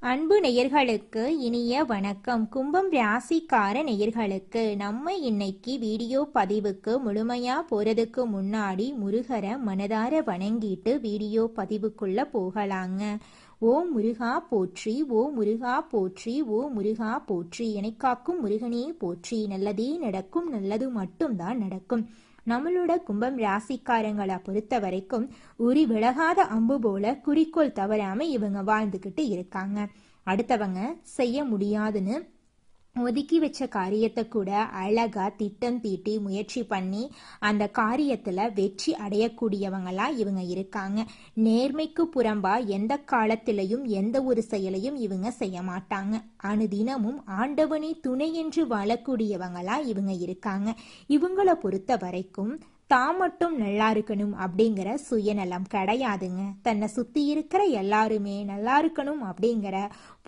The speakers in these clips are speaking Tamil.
அன்பு நேயர்களுக்கு இனிய வணக்கம். கும்பம் ராசிக்கார நேயர்களுக்கு நம்ம இன்னைக்கு வீடியோ பதிவுக்கு முழுமையா போறதுக்கு முன்னாடி முருகரை மனதார வணங்கிட்டு வீடியோ பதிவுக்குள்ள போகலாங்க. ஓ முருகா போற்றி, ஓ முருகா போற்றி, ஓ முருகா போற்றி, எனக்காக்கும் முருகனே போற்றி. நல்லதே நடக்கும், நல்லது மட்டும்தான் நடக்கும். நம்மளோட கும்பம் ராசிக்காரங்களை பொறுத்த வரைக்கும் உரி விலகாத அம்பு போல குறிக்கோள் தவறாம இவங்க வாழ்ந்துகிட்டு இருக்காங்க. அடுத்தவங்க செய்ய முடியாதுன்னு ஒதுக்கி வச்ச காரியத்தை கூட அழகா திட்டம் தீட்டி முயற்சி பண்ணி அந்த காரியத்துல வெற்றி அடையக்கூடியவங்களா இவங்க இருக்காங்க. நேர்மைக்கு புறம்பா எந்த காலத்திலையும் எந்த ஒரு செயலையும் இவங்க செய்ய மாட்டாங்க. அனுதினமும் ஆண்டவனே துணை என்று வாழக்கூடியவங்களா இவங்க இருக்காங்க. இவங்களை பொறுத்த வரைக்கும் தான் மட்டும் நல்லா இருக்கணும் அப்படிங்கிற சுயநலம் கிடையாதுங்க. தன்னை சுத்தி இருக்கிற எல்லாருமே நல்லா இருக்கணும் அப்படிங்கிற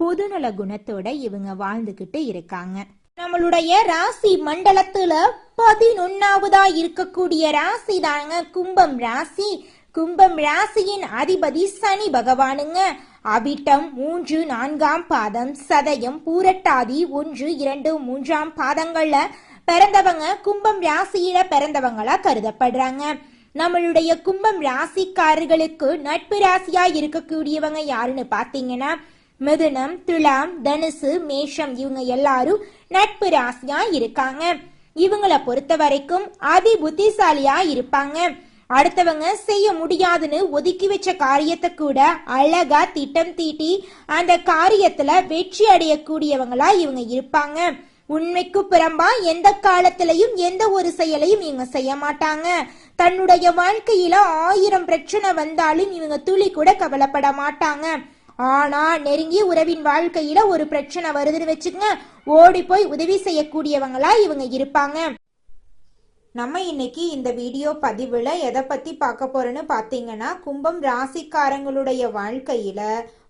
பொதுநல குணத்தோட இவங்க வாழ்ந்துகிட்டு இருக்காங்க. நம்மளுடைய ராசி மண்டலத்துல 11வதா இருக்கக்கூடிய ராசி தாங்க கும்பம் ராசி. கும்பம் ராசியின் அதிபதி சனி பகவானுங்க. அவிட்டம் 3, 4ஆம் பாதம், சதயம், பூரட்டாதி 1, 2, 3ஆம் பாதங்கள்ல பிறந்தவங்க கும்பம் ராசியில பிறந்தவங்களா கருதப்படுறாங்க. நம்மளுடைய கும்பம் ராசிக்காரர்களுக்கு நட்பு ராசியா இருக்கக்கூடியவங்க யாருன்னு பாத்தீங்கன்னா மிதுனம், துலாம், தனுசு, மேஷம் இவங்க எல்லாரும் நட்பு ராசியா இருக்காங்க. இவங்களை பொறுத்த வரைக்கும் அதி புத்திசாலியா இருப்பாங்க. அடுத்தவங்க செய்ய முடியாதுன்னு ஒதுக்கி வச்ச காரியத்தை கூட அழகா திட்டம் தீட்டி அந்த காரியத்துல வெற்றி அடையக்கூடியவங்களா இவங்க இருப்பாங்க. உண்மைக்கு புறம்பா எந்த காலத்திலையும் எந்த ஒரு செயலையும் இவங்க செய்ய மாட்டாங்க. தன்னுடைய வாழ்க்கையில 1000 பிரச்சனை வந்தாலும் இவங்க துளி கூட கவலைப்பட மாட்டாங்க. ஆனா நெருங்கிய உறவின் வாழ்க்கையில ஒரு பிரச்சனை வருதுன்னு வச்சுக்கங்க, ஓடி போய் உதவி செய்யக்கூடியவங்களா இவங்க இருப்பாங்க. நம்ம இன்னைக்கு இந்த வீடியோ பதிவுல எதை பத்தி பார்க்க போறோன்னு பாத்தீங்கன்னா, கும்பம் ராசிக்காரங்களுடைய வாழ்க்கையில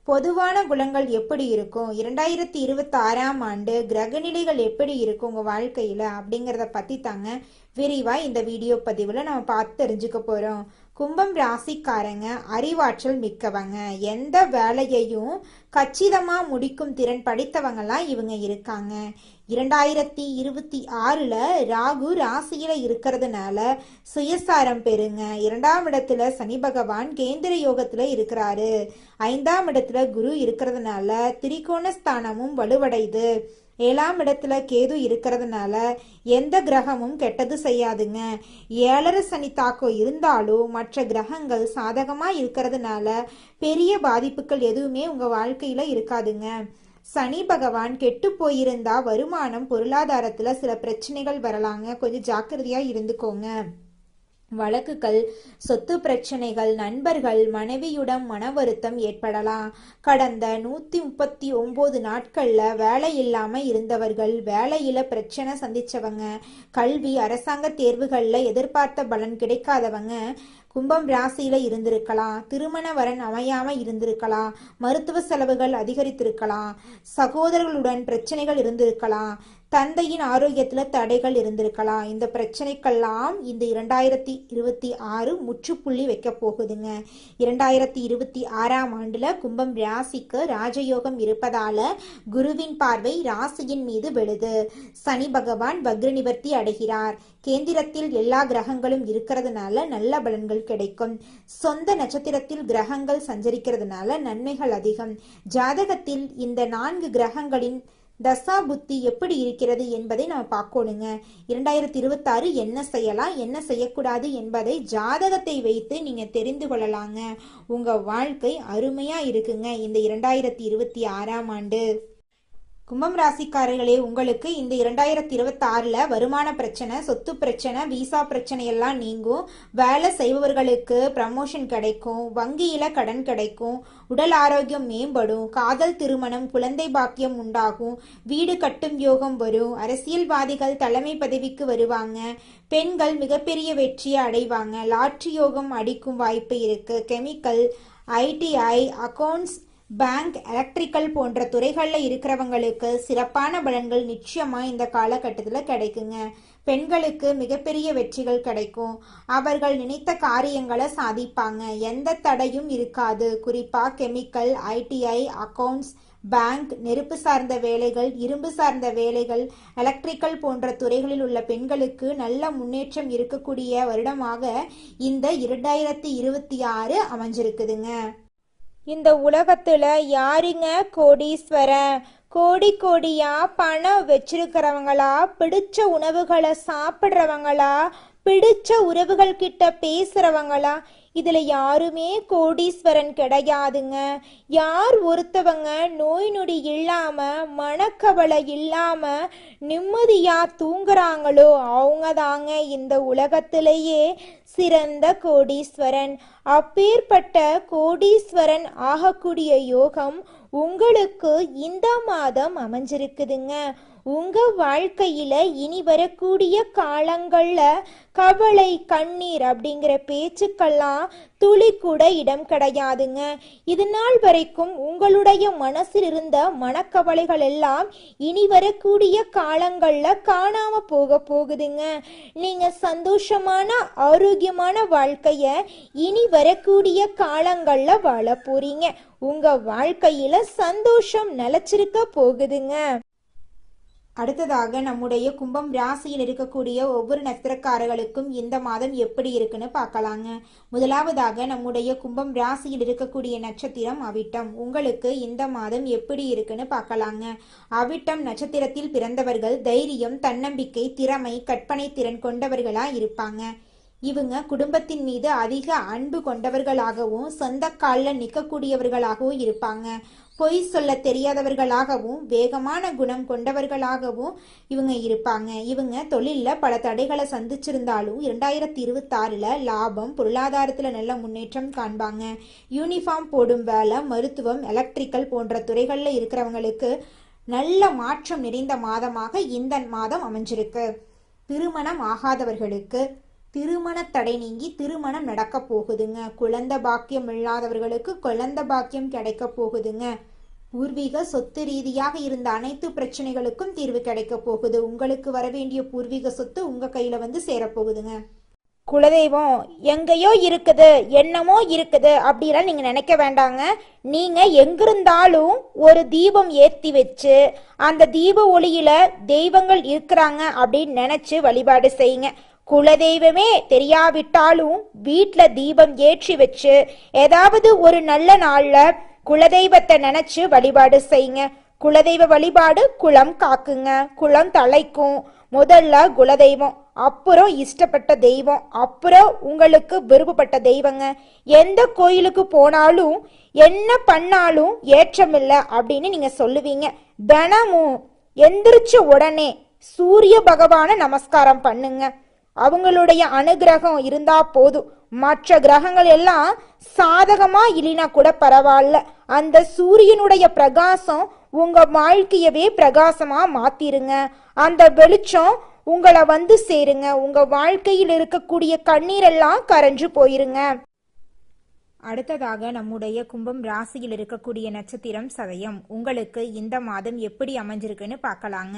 பொதுவான குணங்கள் எப்படி இருக்கும், 2026ஆம் ஆண்டு கிரகநிலைகள் எப்படி இருக்கும் உங்க வாழ்க்கையில அப்படிங்கிறத பத்தி தாங்க விரிவா இந்த வீடியோ பதிவுல நம்ம பார்த்து தெரிஞ்சுக்க போறோம். கும்பம் ராசிக்காரங்க அறிவாற்றல் மிக்கவங்க. எந்த வேலையையும் கச்சிதமா முடிக்கும் திறன் படித்தவங்கலாம் இவங்க இருக்காங்க. 2026ல ராகு ராசியில இருக்கிறதுனால சுயசாரம் பெறுங்க. 2ஆம் இடத்துல சனி பகவான் கேந்திர யோகத்துல இருக்கிறாரு. 5ஆம் இடத்துல குரு இருக்கிறதுனால திரிகோணஸ்தானமும் வலுவடைது. 7ஆம் இடத்துல கேது இருக்கிறதுனால எந்த கிரகமும் கெட்டது செய்யாதுங்க. 7.5 சனி தாக்கம் இருந்தாலும் மற்ற கிரகங்கள் சாதகமா இருக்கிறதுனால பெரிய பாதிப்புகள் எதுவுமே உங்க வாழ்க்கையில இருக்காதுங்க. சனி பகவான் கெட்டு போயிருந்தா வருமானம் பொருளாதாரத்துல சில பிரச்சனைகள் வரலாங்க, கொஞ்சம் ஜாக்கிரதையா இருந்துக்கோங்க. வழக்குகள், சொத்து பிரச்சனைகள், நண்பர்கள், மனைவியுடன் மன வருத்தம் ஏற்படலாம். கடந்த 139 நாட்கள்ல வேலை இல்லாம இருந்தவர்கள், வேலையில பிரச்சனை சந்திச்சவங்க, கல்வி, அரசாங்க தேர்வுகள்ல எதிர்பார்த்த பலன் கிடைக்காதவங்க கும்பம் ராசியில இருந்திருக்கலாம். திருமண வரன் அமையாம இருந்திருக்கலாம். மருத்துவ செலவுகள் அதிகரித்திருக்கலாம். சகோதரர்களுடன் பிரச்சனைகள் இருந்திருக்கலாம். தந்தையின் ஆரோக்கியத்துல தடைகள் இருந்திருக்கலாம். இந்த பிரச்சனைக்கெல்லாம் இந்த 2026 முற்றுப்புள்ளி வைக்க போகுதுங்க. 2026ஆம் ஆண்டுல கும்பம் ராசிக்கு ராஜயோகம் இருப்பதால குருவின் பார்வை ராசியின் மீது விழுது. சனி பகவான் வக்ர நிவர்த்தி அடைகிறார். கேந்திரத்தில் எல்லா கிரகங்களும் இருக்கிறதுனால நல்ல பலன்கள் கிடைக்கும். சொந்த நட்சத்திரத்தில் கிரகங்கள் சஞ்சரிக்கிறதுனால நன்மைகள் அதிகம். ஜாதகத்தில் இந்த 4 கிரகங்களின் தசா புத்தி எப்படி இருக்கிறது என்பதை நம்ம பார்க்கணுங்க. 2026 என்ன செய்யலாம் என்ன செய்யக்கூடாது என்பதை ஜாதகத்தை வைத்து நீங்க தெரிந்து கொள்ளலாங்க. உங்க வாழ்க்கை அருமையா இருக்குங்க இந்த 2026ஆம் ஆண்டு. கும்பம் ராசிக்காரர்களே, உங்களுக்கு இந்த 2026ல வருமான பிரச்சனை, சொத்து பிரச்சனை, விசா பிரச்சனை எல்லாம் நீங்கும். வேலை செய்பவர்களுக்கு ப்ரமோஷன் கிடைக்கும். வங்கியில கடன் கிடைக்கும். உடல் ஆரோக்கியம் மேம்படும். காதல், திருமணம், குழந்தை பாக்கியம் உண்டாகும். வீடு கட்டும் யோகம் வரும். அரசியல்வாதிகள் தலைமை பதவிக்கு வருவாங்க. பெண்கள் மிகப்பெரிய வெற்றியை அடைவாங்க. லாட்ரி யோகம் அடிக்கும் வாய்ப்பு இருக்கு. Chemical, ITI, accounts, bank, electrical போன்ற துறைகளில் இருக்கிறவங்களுக்கு சிறப்பான பலன்கள் நிச்சயமா இந்த காலகட்டத்தில் கிடைக்குங்க. பெண்களுக்கு மிகப்பெரிய வெற்றிகள் கிடைக்கும். அவர்கள் நினைத்த காரியங்களை சாதிப்பாங்க. எந்த தடையும் இருக்காது. குறிப்பா கெமிக்கல், ITI, அக்கவுண்ட்ஸ், பேங்க், நெருப்பு சார்ந்த வேலைகள், இரும்பு சார்ந்த வேலைகள், எலக்ட்ரிக்கல் போன்ற துறைகளில் உள்ள பெண்களுக்கு நல்ல முன்னேற்றம் இருக்கக்கூடிய வருடமாக இந்த 2026 அமைஞ்சிருக்குதுங்க. இந்த உலகத்துல யாருங்க கோடீஸ்வரன்? கோடி கோடியா பணம் வச்சிருக்கிறவங்களா, பிடிச்ச உணவுகளை சாப்பிட்றவங்களா, பிடிச்ச உறவுகள் கிட்ட பேசுறவங்களா? இதுல யாருமே கோடீஸ்வரன் கிடையாதுங்க. யார் ஒருத்தவங்க நோய் நொடி இல்லாம, மனக்கவலை இல்லாம நிம்மதியா தூங்குறாங்களோ அவங்க தாங்க இந்த உலகத்திலேயே சிறந்த கோடீஸ்வரன். அப்பேற்பட்ட கோடீஸ்வரன் ஆகக்கூடிய யோகம் உங்களுக்கு இந்த மாதம் அமைஞ்சிருக்குதுங்க. உங்க வாழ்க்கையில இனி வரக்கூடிய காலங்கள்ல கவலை, கண்ணீர் அப்படிங்கிற பேச்சுக்கெல்லாம் துளி கூட இடம் கிடையாதுங்க. இது நாள் வரைக்கும் உங்களுடைய மனசில் இருந்த மனக்கவலைகள் எல்லாம் இனி வரக்கூடிய காலங்கள்ல காணாம போகுதுங்க. நீங்க சந்தோஷமான ஆரோக்கியமான வாழ்க்கைய இனி வரக்கூடிய காலங்கள்ல வாழ போறீங்க. உங்க வாழ்க்கையில சந்தோஷம் நிலைச்சிருக்க போகுதுங்க. அடுத்ததாக நம்முடைய கும்பம் ராசியில் இருக்கக்கூடிய ஒவ்வொரு நட்சத்திரக்காரர்களுக்கும் இந்த மாதம் எப்படி இருக்குன்னு பார்க்கலாங்க. முதலாவதாக நம்முடைய கும்பம் ராசியில் இருக்கக்கூடிய நட்சத்திரம் அவிட்டம். உங்களுக்கு இந்த மாதம் எப்படி இருக்குன்னு பார்க்கலாங்க. அவிட்டம் நட்சத்திரத்தில் பிறந்தவர்கள் தைரியம், தன்னம்பிக்கை, திறமை, கற்பனை திறன் கொண்டவர்களா இருப்பாங்க. இவங்க குடும்பத்தின் மீது அதிக அன்பு கொண்டவர்களாகவும் சொந்த காலில் நிற்கக்கூடியவர்களாகவும் இருப்பாங்க. பொய் சொல்ல தெரியாதவர்களாகவும் வேகமான குணம் கொண்டவர்களாகவும் இவங்க இருப்பாங்க. இவங்க தொழிலில் பல தடைகளை சந்திச்சிருந்தாலும் 2026 லாபம், பொருளாதாரத்தில் நல்ல முன்னேற்றம் காண்பாங்க. யூனிஃபார்ம் போடும் வேலை, மருத்துவம், எலக்ட்ரிக்கல் போன்ற துறைகளில் இருக்கிறவங்களுக்கு நல்ல மாற்றம் நிறைந்த மாதமாக இந்த மாதம் அமைஞ்சிருக்கு. திருமணம் ஆகாதவர்களுக்கு திருமண தடை நீங்கி திருமணம் நடக்க போகுதுங்க. குழந்தை பாக்கியம் இல்லாதவர்களுக்கு குழந்தை பாக்கியம் கிடைக்க போகுதுங்க. பூர்வீக சொத்து ரீதியாக இருந்த அனைத்து பிரச்சனைகளுக்கும் தீர்வு கிடைக்க போகுது. உங்களுக்கு வர வேண்டிய பூர்வீக சொத்து உங்க கையில வந்து சேரப்போகுதுங்க. குலதெய்வம் எங்கேயோ இருக்குது, என்னமோ இருக்குது அப்படிலாம் நீங்க நினைக்க வேண்டாங்க. நீங்க எங்கிருந்தாலும் ஒரு தீபம் ஏற்றி வச்சு அந்த தீப ஒளியில தெய்வங்கள் இருக்கிறாங்க அப்படின்னு நினைச்சு வழிபாடு செய்யுங்க. குலதெய்வமே தெரியாவிட்டாலும் வீட்டில் தீபம் ஏற்றி வச்சு ஏதாவது ஒரு நல்ல நாள்ல குலதெய்வத்தை நினைச்சு வழிபாடு செய்யுங்க. குலதெய்வ வழிபாடு குலம் காக்குங்க, குலம் தலைக்கும். முதல்ல குலதெய்வம், அப்புறம் இஷ்டப்பட்ட தெய்வம், அப்புறம் உங்களுக்கு விருப்பப்பட்ட தெய்வங்க. எந்த கோயிலுக்கு போனாலும் என்ன பண்ணாலும் ஏற்றமில்லை அப்படின்னு நீங்க சொல்லுவீங்க. தினமும் எந்திரிச்ச உடனே சூரிய பகவான நமஸ்காரம் பண்ணுங்க. அவங்களுடைய அனுகிரகம் இருந்தா போதும். மற்ற கிரகங்கள் எல்லாம் சாதகமா இல்லைனா கூட பரவாயில்ல, அந்த சூரியனுடைய பிரகாசம் உங்க வாழ்க்கையவே பிரகாசமா மாத்திருங்க. அந்த வெளிச்சம் உங்களை வந்து சேருங்க. உங்க வாழ்க்கையில் இருக்கக்கூடிய கண்ணீரெல்லாம் கரைஞ்சு போயிருங்க. அடுத்ததாக நம்முடைய கும்பம் ராசியில் இருக்கக்கூடிய நட்சத்திரம் சதயம். உங்களுக்கு இந்த மாதம் எப்படி அமைஞ்சிருக்குன்னு பார்க்கலாங்க.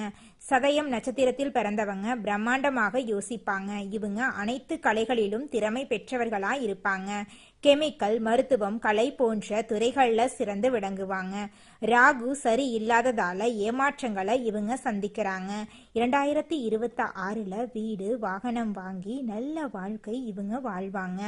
சதயம் நட்சத்திரத்தில் பிறந்தவங்க பிரம்மாண்டமாக யோசிப்பாங்க. இவங்க அனைத்து கலைகளிலும் திறமை பெற்றவர்களா இருப்பாங்க. கெமிக்கல், மருத்துவம், கலை போன்ற துறைகளில் சிறந்து விளங்குவாங்க. ராகு சரி இல்லாததால ஏமாற்றங்களை இவங்க சந்திக்கிறாங்க. 2026 வீடு, வாகனம் வாங்கி நல்ல வாழ்க்கை இவங்க வாழ்வாங்க.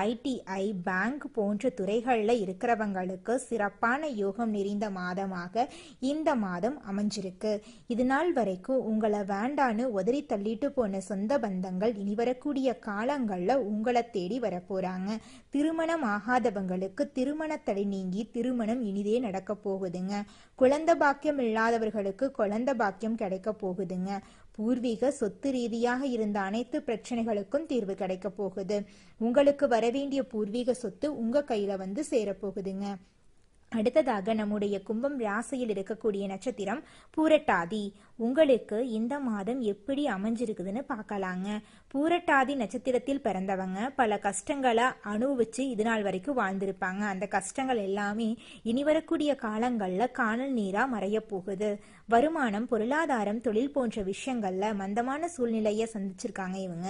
ஐடிஐ, பேங்க் போன்ற துறைகளில் இருக்கிறவங்களுக்கு சிறப்பான யோகம் நிறைந்த மாதமாக இந்த மாதம் அமைஞ்சிருக்கு. இது நாள் வரைக்கும் உங்களை வேண்டான்னு உதறி தள்ளிட்டு போன சொந்த பந்தங்கள் இனி வரக்கூடிய காலங்களில் உங்களை தேடி வரப்போறாங்க. திருமணம் ஆகாதவங்களுக்கு திருமண தடை நீங்கி திருமணம் இனிதே நடக்க போகுதுங்க. குழந்தை பாக்கியம் இல்லாதவர்களுக்கு குழந்தை பாக்கியம் கிடைக்க போகுதுங்க. பூர்வீக சொத்து ரீதியாக இருந்த அனைத்து பிரச்சனைகளுக்கும் தீர்வு கிடைக்க போகுது. உங்களுக்கு வரவேண்டிய பூர்வீக சொத்து உங்க கையில வந்து சேரப்போகுதுங்க. அடுத்ததாக நம்முடைய கும்பம் ராசியில் இருக்கக்கூடிய நட்சத்திரம் பூரட்டாதி. உங்களுக்கு இந்த மாதம் எப்படி அமைஞ்சிருக்குதுன்னு பார்க்கலாங்க. பூரட்டாதி நட்சத்திரத்தில் பிறந்தவங்க பல கஷ்டங்களை அனுபவிச்சு இது நாள் வரைக்கும் வாழ்ந்திருப்பாங்க. அந்த கஷ்டங்கள் எல்லாமே இனி வரக்கூடிய காலங்களில் காணல் நீரா மறைய போகுது. வருமானம், பொருளாதாரம், தொழில் போன்ற விஷயங்கள்ல மந்தமான சூழ்நிலையை சந்திச்சிருக்காங்க இவங்க.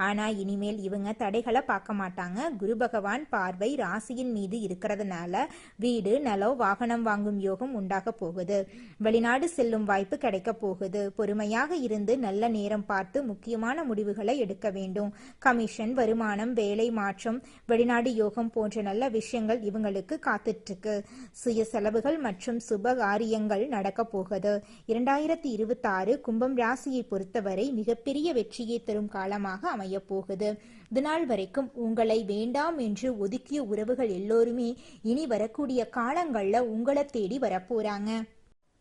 ஆனா இனிமேல் இவங்க தடைகளை பார்க்க மாட்டாங்க. குரு பகவான் பார்வை ராசியின் மீது இருக்கிறதுனால வீடு, வீடு நலம் வாகனம் வாங்கும் யோகம் உண்டாக போகுது. வெளிநாடு செல்லும் வாய்ப்பு கிடைக்க போகுது. பொறுமையாக இருந்து நல்ல நேரம் பார்த்து முக்கியமான முடிவுகளை எடுக்க வேண்டும். கமிஷன், வருமானம், வேலை மாற்றம், வெளிநாடு யோகம் போன்ற நல்ல விஷயங்கள் இவங்களுக்கு காத்துட்டு இருக்கு. சுய செலவுகள் மற்றும் சுப காரியங்கள் நடக்க போகுது. 2026 கும்பம் ராசியை பொறுத்தவரை மிகப்பெரிய வெற்றியை தரும் காலமாக அமைய போகுது. இதுநாள் வரைக்கும் உங்களை வேண்டாம் என்று ஒதுக்கிய உறவுகள் எல்லோருமே இனி வரக்கூடிய காலங்கள்ல உங்களை தேடி வரப்போறாங்க.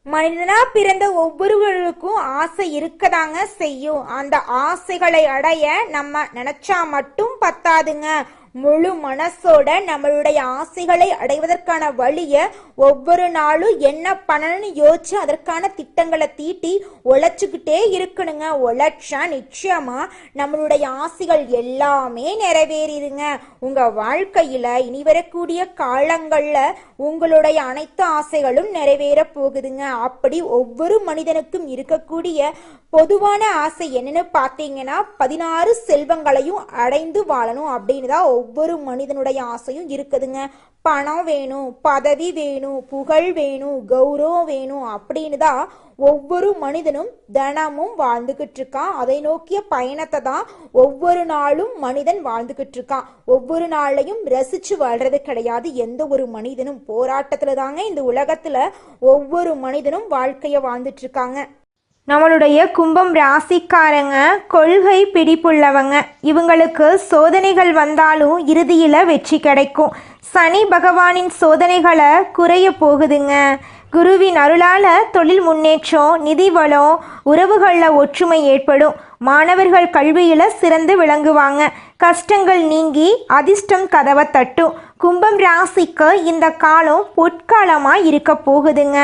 மனிதனா பிறந்த ஒவ்வொருவருக்கும் ஆசை இருக்கதாங்க செய்யும். அந்த ஆசைகளை அடைய நம்ம நினைச்சா மட்டும் பத்தாதுங்க. முழு மனசோட நம்மளுடைய ஆசைகளை அடைவதற்கான வழிய ஒவ்வொரு நாளும் என்ன பண்ணணும்னு யோசிச்சு அதற்கான திட்டங்களை தீட்டி உழைச்சுக்கிட்டே இருக்கணுங்க. உழைச்சா நிச்சயமா நம்மளுடைய ஆசைகள் எல்லாமே நிறைவேறிடுங்க. உங்க வாழ்க்கையில இனி வரக்கூடிய காலங்கள்ல உங்களுடைய அனைத்து ஆசைகளும் நிறைவேற போகுதுங்க. அப்படி ஒவ்வொரு மனிதனுக்கும் இருக்கக்கூடிய பொதுவான ஆசை என்னன்னு பார்த்தீங்கன்னா 16 செல்வங்களையும் அடைந்து வாழணும் அப்படின்னு தான் ஒவ்வொரு மனிதனுடைய ஆசையும் இருக்குதுங்க. பணம் வேணும், பதவி வேணும், புகழ் வேணும், கௌரவம் வேணும் அப்படின்னு தான் ஒவ்வொரு மனிதனும் தினமும் வாழ்ந்துகிட்டு இருக்கான். அதை நோக்கிய பயணத்தை தான் ஒவ்வொரு நாளும் மனிதன் வாழ்ந்துகிட்டு இருக்கான். ஒவ்வொரு நாளையும் ரசிச்சு வாழ்றது கிடையாது. எந்த ஒரு மனிதனும் போராட்டத்துல தாங்க இந்த உலகத்துல ஒவ்வொரு மனிதனும் வாழ்க்கைய வாழ்ந்துட்டு இருக்காங்க. நம்மளுடைய கும்பம் ராசிக்காரங்க கொள்கை பிடிப்புள்ளவங்க. இவங்களுக்கு சோதனைகள் வந்தாலும் இறுதியில் வெற்றி கிடைக்கும். சனி பகவானின் சோதனைகளை குறைய போகுதுங்க. குருவின் அருளால் தொழில் முன்னேற்றம், நிதி வளம், உறவுகளில் ஒற்றுமை ஏற்படும். மாணவர்கள் கல்வியில் சிறந்து விளங்குவாங்க. கஷ்டங்கள் நீங்கி அதிர்ஷ்டம் கதவை தட்டும். கும்பம் ராசிக்கு இந்த காலம் பொற்காலமாக இருக்க போகுதுங்க.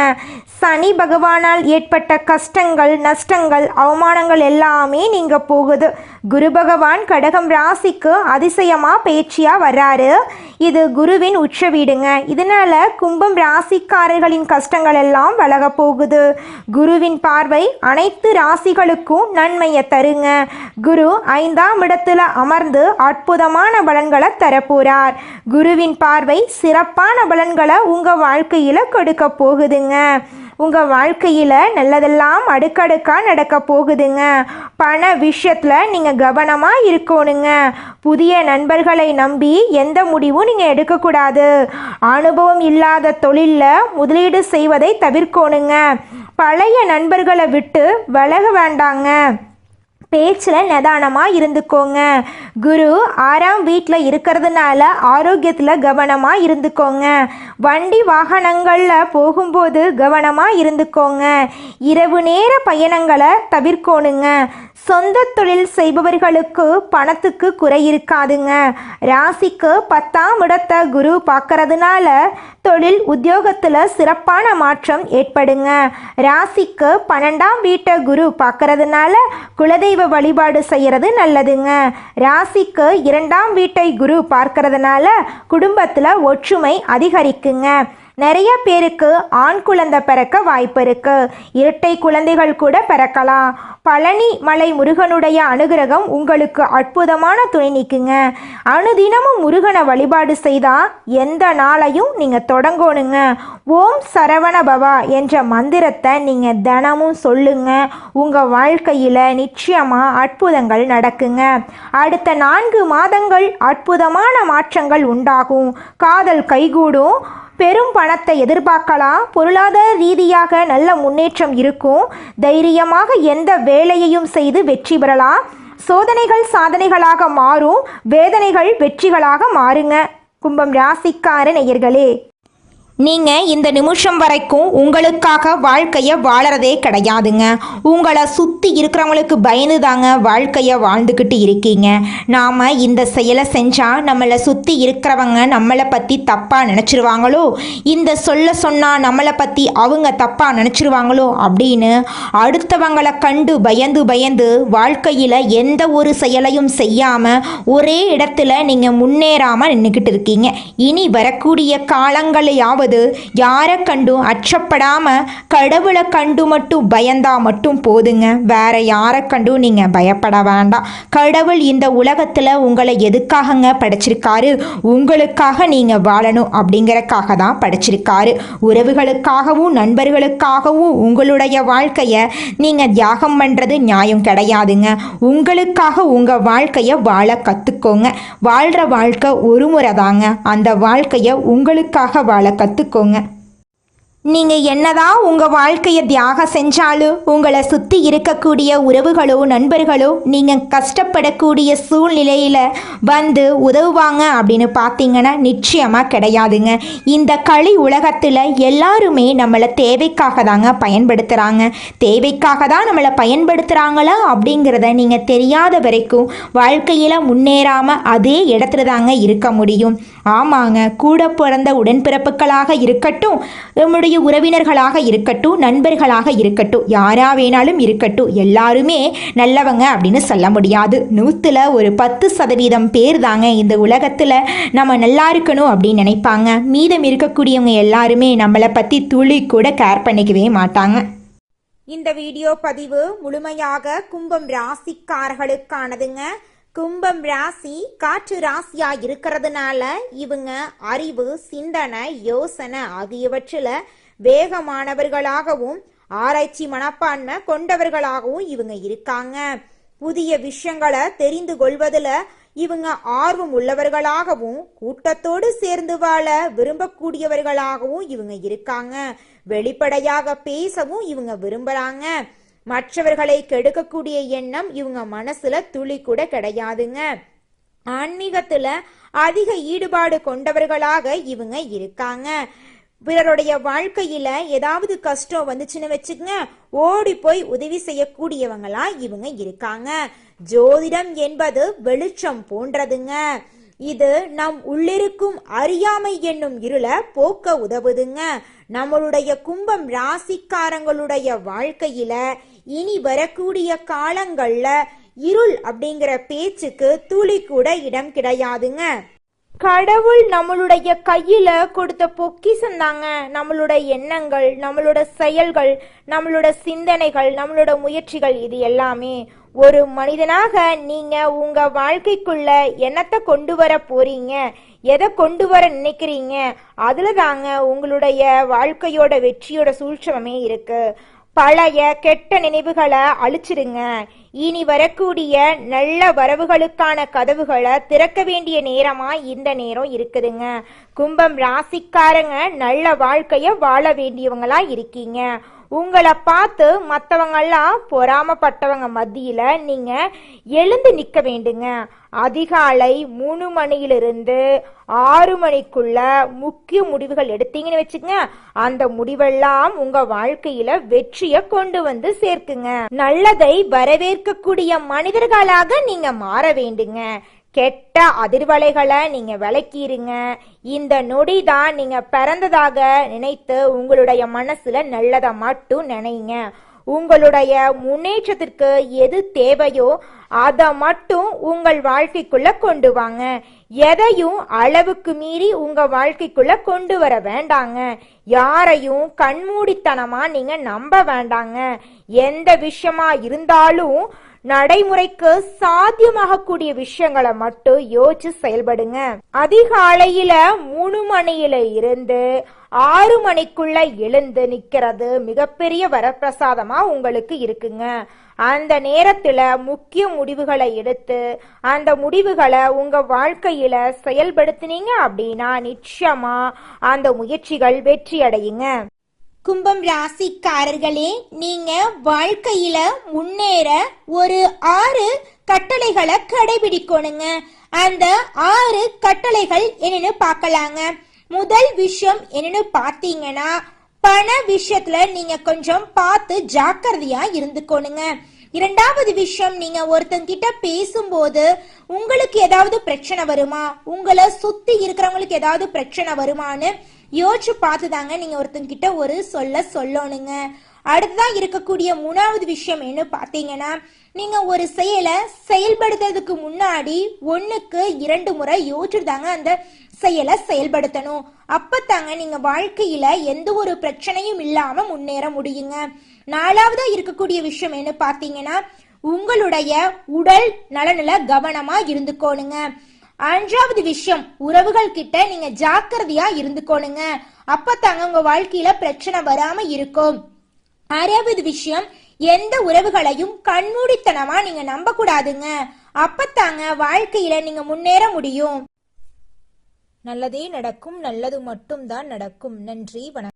சனி பகவானால் ஏற்பட்ட கஷ்டங்கள், நஷ்டங்கள், அவமானங்கள் எல்லாமே நீங்க போகுது. குரு பகவான் கடகம் ராசிக்கு அதிசயமாக பயிற்சியாக வர்றாரு. இது குருவின் உச்ச வீடுங்க. இதனால கும்பம் ராசிக்காரர்களின் கஷ்டங்கள் எல்லாம் விலக போகுது. குருவின் பார்வை அனைத்து ராசிகளுக்கும் நன்மையை தருங்க. குரு 5ஆம் இடத்துல அமர்ந்து அற்புதமான பலன்களை தரப்போறார். குருவின் பார்வை சிறப்பான பலன்களை உங்க வாழ்க்கையில கொடுக்க போகுதுங்க. உங்க வாழ்க்கையில நல்லதெல்லாம் அடுக்கடுக்கா நடக்க போகுதுங்க. பண விஷயத்துல நீங்க கவனமா இருக்கணுங்க. புதிய நண்பர்களை நம்பி எந்த முடிவும் நீங்க எடுக்கக்கூடாது. அனுபவம் இல்லாத தொழில்ல முதலீடு செய்வதை தவிர்க்கணுங்க. பழைய நண்பர்களை விட்டு விலக வேண்டாங்க. பேச்சில் நிதானமாக இருந்துக்கோங்க. குரு 6ஆம் வீட்டில் இருக்கிறதுனால ஆரோக்கியத்தில் கவனமாக இருந்துக்கோங்க. வண்டி வாகனங்களில் போகும்போது கவனமாக இருந்துக்கோங்க. இரவு நேர பயணங்களை தவிர்க்கணுங்க. சொந்த தொழில் செய்பவர்களுக்கு பணத்துக்கு குறை இருக்காதுங்க. ராசிக்கு 10ஆம் இடத்தை குரு பார்க்கறதுனால தொழில் உத்தியோகத்தில் சிறப்பான மாற்றம் ஏற்படுங்க. ராசிக்கு 12ஆம் வீட்டை குரு பார்க்கறதுனால குலதெய்வ வழிபாடு செய்யறது நல்லதுங்க. ராசிக்கு 2ஆம் வீட்டை குரு பார்க்கறதுனால குடும்பத்தில் ஒற்றுமை அதிகரிக்குங்க. நிறைய பேருக்கு ஆண் குழந்தை பிறக்க வாய்ப்பு இருக்கு. இரட்டை குழந்தைகள் கூட பிறக்கலாம். பழனி மலை முருகனுடைய அனுகிரகம் உங்களுக்கு அற்புதமான துணை நிற்குங்க. அனுதினமும் முருகனை வழிபாடு செய்தா எந்த நாளையும் நீங்க தொடங்கணுங்க. ஓம் சரவண பவா என்ற மந்திரத்தை நீங்க தினமும் சொல்லுங்க. உங்க வாழ்க்கையில நிச்சயமா அற்புதங்கள் நடக்குங்க. அடுத்த 4 மாதங்கள் அற்புதமான மாற்றங்கள் உண்டாகும். காதல் கைகூடும். பெரும் பணத்தை எதிர்பார்க்கலாம். பொருளாதார ரீதியாக நல்ல முன்னேற்றம் இருக்கும். தைரியமாக எந்த வேலையையும் செய்து வெற்றி பெறலாம். சோதனைகள் சாதனைகளாக மாறும். வேதனைகள் வெற்றிகளாக மாறுங்க. கும்பம் ராசிக்கார நேயர்களே, நீங்கள் இந்த நிமிஷம் வரைக்கும் உங்களுக்காக வாழ்க்கையை வாழறதே கிடையாதுங்க. உங்களை சுற்றி இருக்கிறவங்களுக்கு பயந்து தாங்க வாழ்க்கையை வாழ்ந்துக்கிட்டு இருக்கீங்க. நாம் இந்த செயலை செஞ்சால் நம்மளை சுற்றி இருக்கிறவங்க நம்மளை பற்றி தப்பாக நினச்சிருவாங்களோ, இந்த சொல்ல சொன்னால் நம்மளை பற்றி அவங்க தப்பாக நினச்சிருவாங்களோ அப்படின்னு அடுத்தவங்களை கண்டு பயந்து பயந்து வாழ்க்கையில் எந்த ஒரு செயலையும் செய்யாமல் ஒரே இடத்துல நீங்கள் முன்னேறாமல் நின்றுக்கிட்டு இருக்கீங்க. இனி வரக்கூடிய காலங்களையாவது அதாவது யாரை கண்டும் அச்சப்படாம கடவுளை கண்டு மட்டும் பயந்தா மட்டும் போதுங்க. வேற யாரை கண்டும் நீங்க பயப்பட வேண்டாம். கடவுள் இந்த உலகத்துல உங்களை எதுக்காகங்க படைச்சிருக்காரு? உங்களுக்காக நீங்க வாழணும் அப்படிங்கறக்காக தான் படைச்சிருக்காரு. உறவுகளுக்காகவும் நண்பர்களுக்காகவும் உங்களுடைய வாழ்க்கைய நீங்க தியாகம் பண்றது நியாயம் கிடையாதுங்க. உங்களுக்காக உங்க வாழ்க்கைய வாழ கத்துக்கோங்க. வாழ்ற வாழ்க்கை ஒரு முறை தாங்க. அந்த வாழ்க்கைய உங்களுக்காக வாழ கத்துக்கோங்க. நீங்க என்னதான் உங்க வாழ்க்கையை தியாகம் செஞ்சாலும் உங்களை சுத்தி இருக்கக்கூடிய உறவுகளோ நண்பர்களோ நீங்க கஷ்டப்படக்கூடிய சூழ்நிலையில வந்து உதவுவாங்க அப்படின்னு பார்த்தீங்கன்னா நிச்சயமா கிடையாதுங்க. இந்த களி உலகத்துல எல்லாருமே நம்மளை தேவைக்காக தாங்க பயன்படுத்துறாங்க. தேவைக்காக தான் நம்மளை பயன்படுத்துறாங்களா அப்படிங்கிறத நீங்க தெரியாத வரைக்கும் வாழ்க்கையில முன்னேறாம அதே இடத்துல தாங்க இருக்க முடியும். ஆமாங்க, கூட பிறந்த உடன்பிறப்புகளாக இருக்கட்டும், நம்முடைய உறவினர்களாக இருக்கட்டும், நண்பர்களாக இருக்கட்டும், யாரா வேணாலும் இருக்கட்டும், எல்லாருமே நல்லவங்க அப்படின்னு சொல்ல முடியாது. 100ல் ஒரு 10% பேர் தாங்க இந்த உலகத்தில் நம்ம நல்லா இருக்கணும் அப்படின்னு நினைப்பாங்க. மீதம் இருக்கக்கூடியவங்க எல்லாருமே நம்மளை பற்றி துளி கூட கேர் பண்ணிக்கவே மாட்டாங்க. இந்த வீடியோ பதிவு முழுமையாக கும்பம் ராசிக்காரர்களுக்கானதுங்க. கும்பம் ராசி காற்று ராசியா இருக்கிறதுனால இவங்க அறிவு, சிந்தனை, யோசனை ஆகியவற்றில் வேகமானவர்களாகவும் ஆராய்ச்சி மனப்பான்மை கொண்டவர்களாகவும் இவங்க இருக்காங்க. புதிய விஷயங்களை தெரிந்து கொள்வதில் இவங்க ஆர்வம் உள்ளவர்களாகவும் கூட்டத்தோடு சேர்ந்து வாழ விரும்பக்கூடியவர்களாகவும் இவங்க இருக்காங்க. வெளிப்படையாக பேசவும் இவங்க விரும்புறாங்க. மற்றவர்களை கெடுக்கக்கூடிய எண்ணம் இவங்க மனசுல துளி கூட கிடையாதுங்க. ஆன்மீகத்துல அதிக ஈடுபாடு கொண்டவர்களாக இவங்க இருக்காங்க. பிறருடைய வாழ்க்கையில ஏதாவது கஷ்டம் வந்துச்சுன்னு வச்சுக்கங்க, ஓடி போய் உதவி செய்யக்கூடியவங்களா இவங்க இருக்காங்க. ஜோதிடம் என்பது வெளிச்சம் போன்றதுங்க. இது நம் உள்ளிருக்கும் அறியாமை என்னும் இருளை போக்க உதவுதுங்க. நம்மளுடைய கும்பம் ராசிக்காரங்களுடைய வாழ்க்கையில இனி வரக்கூடிய காலங்கள்ல இருள் அப்படிங்கிற பேச்சுக்கு துளி கூட இடம் கிடையாதுங்க. கடவுள் நம்மளுடைய கையில கொடுத்த பொக்கிஷம் தாங்க நம்மளோட எண்ணங்கள், நம்மளோட செயல்கள், நம்மளோட சிந்தனைகள், நம்மளோட முயற்சிகள். இது எல்லாமே ஒரு மனிதனாக நீங்க உங்க வாழ்க்கைக்குள்ள என்னத்தை கொண்டு வர போறீங்க, எதை கொண்டு வர நினைக்கிறீங்க, அதுல தாங்க உங்களுடைய வாழ்க்கையோட வெற்றியோட சூழ்ச்சியமே இருக்கு. பழைய கெட்ட நினைவுகளை அழிச்சிடுங்க. இனி வரக்கூடிய நல்ல வரவுகளுக்கான கதவுகளை திறக்க வேண்டிய நேரமா இந்த நேரம் இருக்குதுங்க. கும்பம் ராசிக்காரங்க நல்ல வாழ்க்கைய வாழ வேண்டியவங்களா இருக்கீங்க. உங்களை பார்த்து மற்றவங்கெல்லாம் பொறாமப்பட்டவங்க மத்தியில நீங்க எழுந்து நிற்க வேண்டுங்க. அதிகாலை 3 மணியிலிருந்து 6 மணிக்குள்ள முக்கிய முடிவுகள் எடுத்தீங்கன்னு வச்சுக்கங்க, அந்த முடிவெல்லாம் உங்க வாழ்க்கையில வெற்றியை கொண்டு வந்து சேர்க்குங்க. நல்லதை வரவேற்கக்கூடிய மனிதர்களாக நீங்க மாற வேண்டுங்க. கெட்ட அதிர்வலைகளை நீங்க விளக்கிருங்க. இந்த நொடி தான் நீங்க பிறந்ததாக நினைத்து உங்களுடைய மனசுல நல்லதை மட்டும் நினைங்க. உங்களுடைய முன்னேற்றத்திற்கு எது தேவையோ அதை மட்டும் உங்கள் வாழ்க்கைக்குள்ள கொண்டு வாங்க. எதையும் அளவுக்கு மீறி உங்க வாழ்க்கைக்குள்ள கொண்டு வர வேண்டாங்க. யாரையும் கண்மூடித்தனமா நீங்க நம்ப வேண்டாங்க. எந்த விஷயமா இருந்தாலும் நடைமுறைக்கு சாத்தியமாகக்கூடிய விஷயங்களை மட்டும் யோசிச்சு செயல்படுங்க. அதிகாலையில 3 மணியில இருந்து 6 மணிக்குள்ள எழுந்து நிக்கிறது மிகப்பெரிய வரப்பிரசாதமா உங்களுக்கு இருக்குங்க. அந்த நேரத்துல முக்கிய முடிவுகளை எடுத்து அந்த முடிவுகளை உங்க வாழ்க்கையில செயல்படுத்தினீங்க அப்படின்னா நிச்சயமா அந்த முயற்சிகள் வெற்றி அடையுங்க. கும்பம் ராசிக்காரர்களே, நீங்க வாழ்க்கையில முன்னேற ஒரு 6 கட்டளைகளை கடைபிடிக்கணுங்க. அந்த 6 கட்டளைகள் என்னன்னு பார்க்கலாங்க. முதல் விஷயம் என்னன்னு பார்த்தீங்கன்னா, பண விஷயத்துல நீங்க கொஞ்சம் பார்த்து ஜாக்கிரதையா இருந்துக்கணுங்க. இரண்டாவது விஷயம், நீங்க ஒருத்தங்கிட்ட பேசும்போது உங்களுக்கு ஏதாவது பிரச்சனை வருமா, உங்களை சுத்தி இருக்கிறவங்களுக்கு ஏதாவது பிரச்சனை வருமானு யோசிச்சு பார்த்துதாங்க நீங்க ஒருத்தங்கிட்ட ஒரு சொல்லணுங்க. அடுத்ததான் இருக்கக்கூடிய 3வது விஷயம் என்ன பார்த்தீங்கன்னா, நீங்க ஒரு செயலை செயல்படுத்துறதுக்கு முன்னாடி 1க்கு 2 முறை யோசிச்சுட்டு தாங்க அந்த செயலை செயல்படுத்தணும். அப்பத்தாங்க நீங்க வாழ்க்கையில எந்த ஒரு பிரச்சனையும் இல்லாம முன்னேற முடியுங்க. 4வதா இருக்கக்கூடிய விஷயம் என்ன பார்த்தீங்கன்னா, உங்களுடைய உடல் நலனில கவனமா இருந்துக்கோணுங்க. 5வது விஷயம், உறவுகள் கிட்ட நீங்க ஜாக்கிரதையா இருந்துக்கோணுங்க. அப்பத்தாங்க உங்க வாழ்க்கையில பிரச்சனை வராம இருக்கும். 6வது விஷயம், எந்த உறவுகளையும் கண்மூடித்தனமா நீங்க நம்ப கூடாதுங்க. அப்பத்தாங்க வாழ்க்கையில நீங்க முன்னேற முடியும். நல்லதே நடக்கும், நல்லது மட்டும் தான் நடக்கும். நன்றி, வணக்கம்.